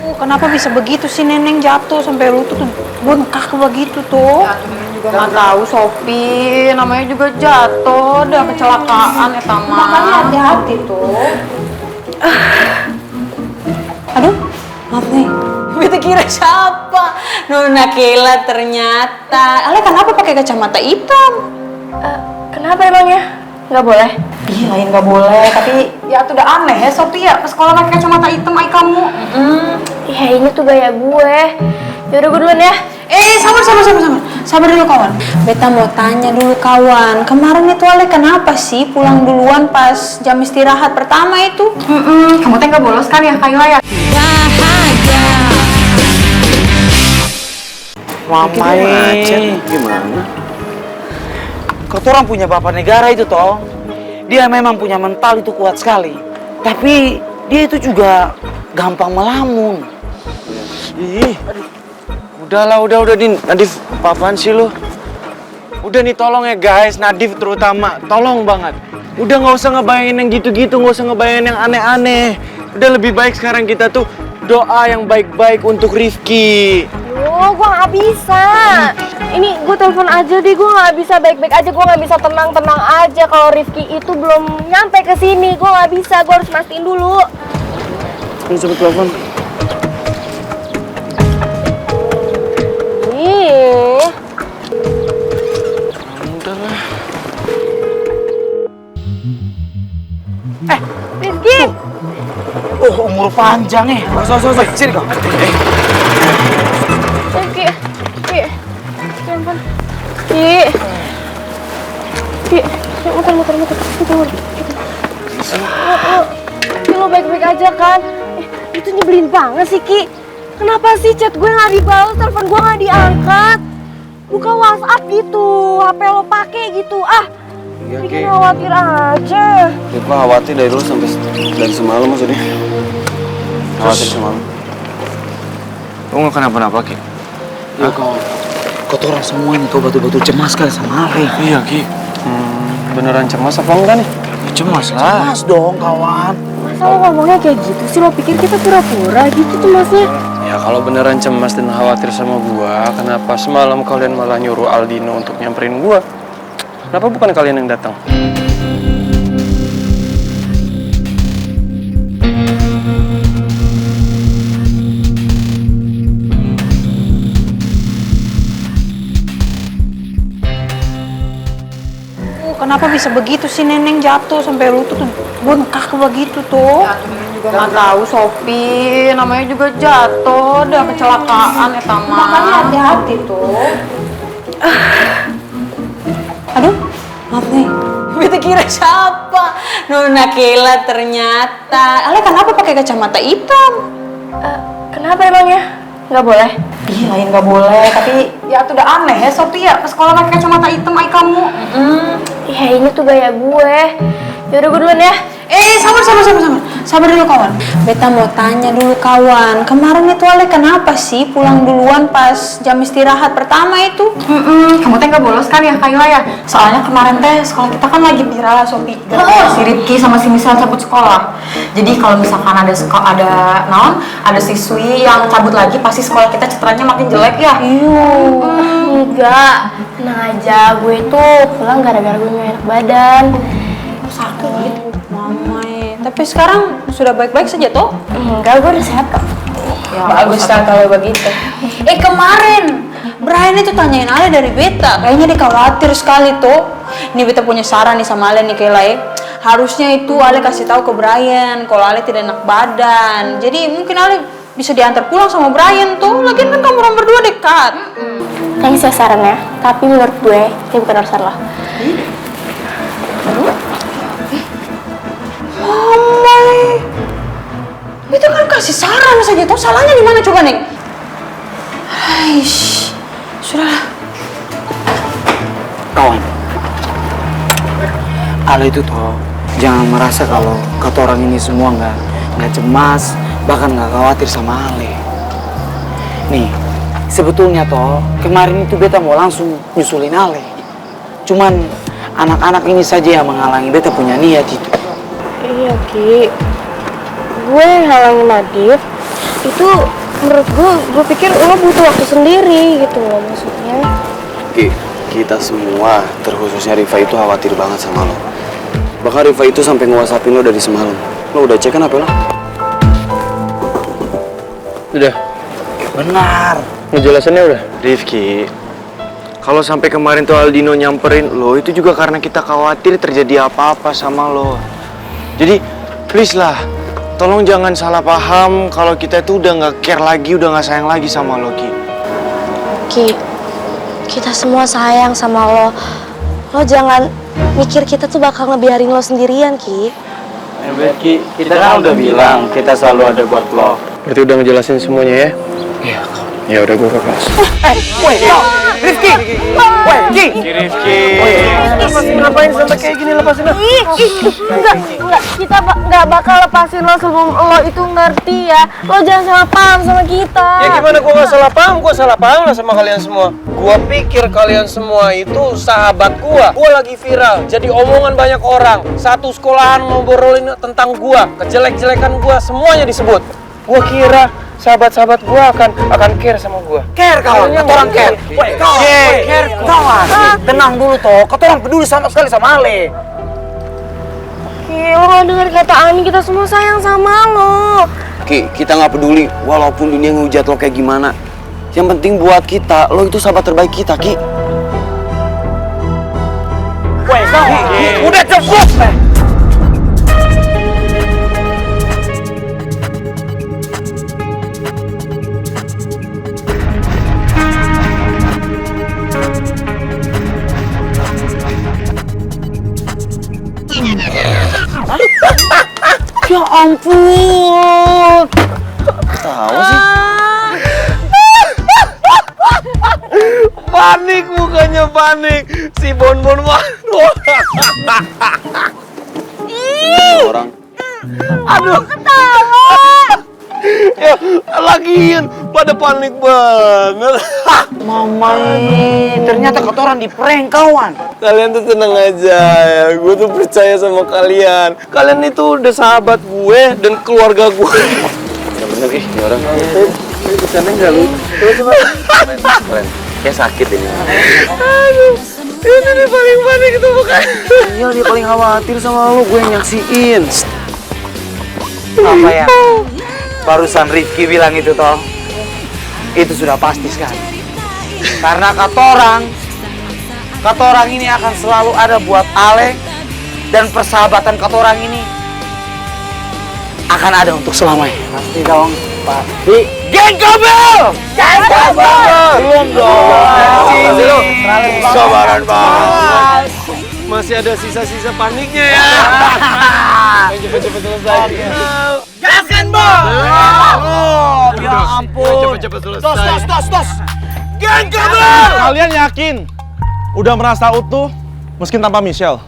Kenapa bisa begitu sih Neneng jatuh sampai lutut tuh bengkak begitu tuh? Jatuhnya juga nggak tahu Sopi, namanya juga jatuh, udah kecelakaan ya Tama. Makanya hati-hati tuh. Aduh, maaf nih. Beta kira siapa? Nona Kela ternyata. Ale kenapa pakai kacamata hitam? Kenapa emangnya? Nggak boleh? Iya, lain nggak boleh, tapi ya itu udah aneh ya Sopi ya, ke sekolah pakai kacamata hitam ay kamu. Ya ini tuh gaya gue. Yaudah gue duluan ya. Sabar dulu kawan. Beta mau tanya dulu kawan. Kemarin itu Ale kenapa sih pulang duluan pas jam istirahat pertama itu? Kamu teh nggak bolos kan ya Kayla ya? Mama gimana? Kau orang punya bapak negara itu toh, dia memang punya mental itu kuat sekali. Tapi dia itu juga gampang melamun. Ih, udahlah, udah Din. Nadif, apaan sih lu? Udah nih tolong ya guys, Nadif terutama, tolong banget. Udah nggak usah ngebayangin yang gitu-gitu, nggak usah ngebayangin yang aneh-aneh. Udah lebih baik sekarang kita tuh doa yang baik-baik untuk Rifki. Oh, gue nggak bisa. Ini gue telepon aja deh, gue nggak bisa baik-baik aja, gue nggak bisa tenang-tenang aja kalau Rifki itu belum nyampe ke sini. Gue nggak bisa, gue harus mastiin dulu. Ini coba telepon. Udahlah. Rifki! Oh, umur panjang ya. Sini kau. Rifki! Ki! Ya ampun. Ki! Ki! Muter. Ki, lo baik-baik aja kan? Itu nyebelin banget sih, Ki. Kenapa sih chat gue nggak dibalas, telepon gue nggak diangkat? Buka WhatsApp gitu, HP lo pakai gitu. Iya, Bikin khawatir aja. Ya, gua khawatir dari dulu sampai dari semalam maksudnya. Khawatir semalam. Lu nggak kenapa-napa, Ki? Ya kau orang semuanya tuh betul-betul cemas kali sama Ale. Iya, Ki. Beneran cemas apa enggak nih? Cemas lah. Cemas dong kawan. Masa lo ngomongnya kayak gitu sih? Lo pikir kita pura-pura gitu cemasnya? Ya kalau beneran cemas dan khawatir sama gua, kenapa semalam kalian malah nyuruh Aldino untuk nyamperin gua? Kenapa bukan kalian yang datang? Kenapa bisa begitu sih Neneng jatuh sampai lutut tuh bengkak begitu tuh? Jatuhnya juga nggak tahu Sopi, namanya juga jatuh, udah kecelakaan ya Tama. Makanya hati-hati tuh. Aduh, maaf nih. Beta kira siapa? Nona Kela ternyata. Ale kenapa pakai kacamata hitam? Kenapa emangnya? Nggak boleh? Iya, lain nggak boleh, tapi ya itu udah aneh ya Sopi ya, ke sekolah pakai kacamata hitam ay kamu. Ya ini tuh gaya gue. Yaudah gue duluan ya. Sabar dulu kawan. Beta mau tanya dulu kawan. Kemarin itu Ale kenapa sih pulang duluan pas jam istirahat pertama itu? Kamu teh nggak bolos kan ya Kayla ya? Soalnya kemarin teh sekolah kita kan lagi viral Sopi. Si Rifki sama si Misal cabut sekolah. Jadi kalau misalkan ada siswi yang cabut lagi, pasti sekolah kita citranya makin jelek ya. Enggak. Tenang aja, gue tuh pulang gara-gara gue nggak enak badan. Sakit. Mama, tapi sekarang sudah baik-baik saja toh? Enggak, gue udah sehat kok. Ya, Bagus lah kalau begitu. Kemarin Brian itu tanyain Ale dari Beta, kayaknya dia khawatir sekali tuh. Ini Beta punya saran nih sama Ale nih Kela ya. Harusnya itu Ale kasih tahu ke Brian kalau Ale tidak enak badan. Jadi mungkin Ale bisa diantar pulang sama Brian tuh. Lagian kan kamu orang berdua dekat. Thanks ya sarannya, tapi menurut gue ini bukan urusan lo. Amai, itu kan kasih saran saja tuh. Salahnya di mana coba Neng? Aish, sudahlah. Kawan, Ale itu toh jangan merasa kalau kata orang ini semua nggak cemas, bahkan nggak khawatir sama Ale. Nih, sebetulnya toh kemarin itu beta mau langsung nyusulin Ale. Cuman anak-anak ini saja yang menghalangi beta punya niat itu. Iya Ki, gue halangin Nadif itu menurut gue pikir lo butuh waktu sendiri gitu loh maksudnya. Ki, kita semua, terkhususnya Riva itu khawatir banget sama lo. Bahkan Riva itu sampai nge-WhatsAppin lo dari semalam. Lo udah cek kan apa lo? Udah, Benar. ngejelasannya udah. Rifki, kalau sampai kemarin tuh Aldino nyamperin lo, itu juga karena kita khawatir terjadi apa-apa sama lo. Jadi, please lah, tolong jangan salah paham kalau kita itu udah nggak care lagi, udah nggak sayang lagi sama lo, Ki. Ki, kita semua sayang sama lo. Lo jangan mikir kita tuh bakal ngebiarin lo sendirian, Ki. Ki, kita kan udah bilang kita selalu ada buat lo. Berarti udah ngejelasin semuanya ya? Iya. Ya udah gue ke kelas. Rifki! Woi, Ki! Rifki. Ngapain sampai kayak gini lepasin lo? Enggak, kita nggak bakal lepasin lo sebelum lo itu ngerti ya. Lo jangan salah paham sama kita. Ya gimana gue gak salah paham? Gue salah paham lah sama kalian semua. Gue pikir kalian semua itu sahabat gue. Gue lagi viral, jadi omongan banyak orang. Satu sekolahan ngobrolin tentang gue, kejelek-jelekan gue semuanya disebut. Gue kira sahabat-sahabat gue akan care sama gue. Care kawan, kata orang care. Woi, kawan. Care kawan. Tenang dulu toh, kata orang peduli sama sekali sama Ale. Ki, lo nggak denger kata Ani, kita semua sayang sama lo. Ki, kita nggak peduli walaupun dunia ngehujat lo kayak gimana. Yang penting buat kita, lo itu sahabat terbaik kita, Ki. Woi, kawan. Udah cukup. Ya ampun. Tahu sih. Panik mukanya panik. Si Bonbon Orang. Aduh, ketawa. Ya, lagian pada panik banget. Mama, ternyata kata orang di prank kawan. Kalian tuh tenang aja ya, gue tuh percaya sama kalian. Kalian itu udah sahabat gue dan keluarga gue. Bener-bener ih, ini orang. Bercanda nggak lu? Keren. Kayak sakit ini. Aduh, ini nih paling panik itu bukan? Iya, dia paling khawatir sama lo, gue yang nyaksiin. Apa ya? Barusan Rifki bilang itu toh. Itu sudah pasti sekali. Karena kata orang ini akan selalu ada buat Ale, dan persahabatan kata orang ini akan ada untuk selamanya. Pasti dong, pasti. Geng Kabel! Geng Kabel! Belum dong. Masih lo. Sabaran banget. Masih ada sisa-sisa paniknya ya. Cepet-cepet selesai. Gaskan, Bang! Ya ampun. Cepet-cepet selesai. Dos! Geng Kabel! Kalian yakin udah merasa utuh meski tanpa Michelle?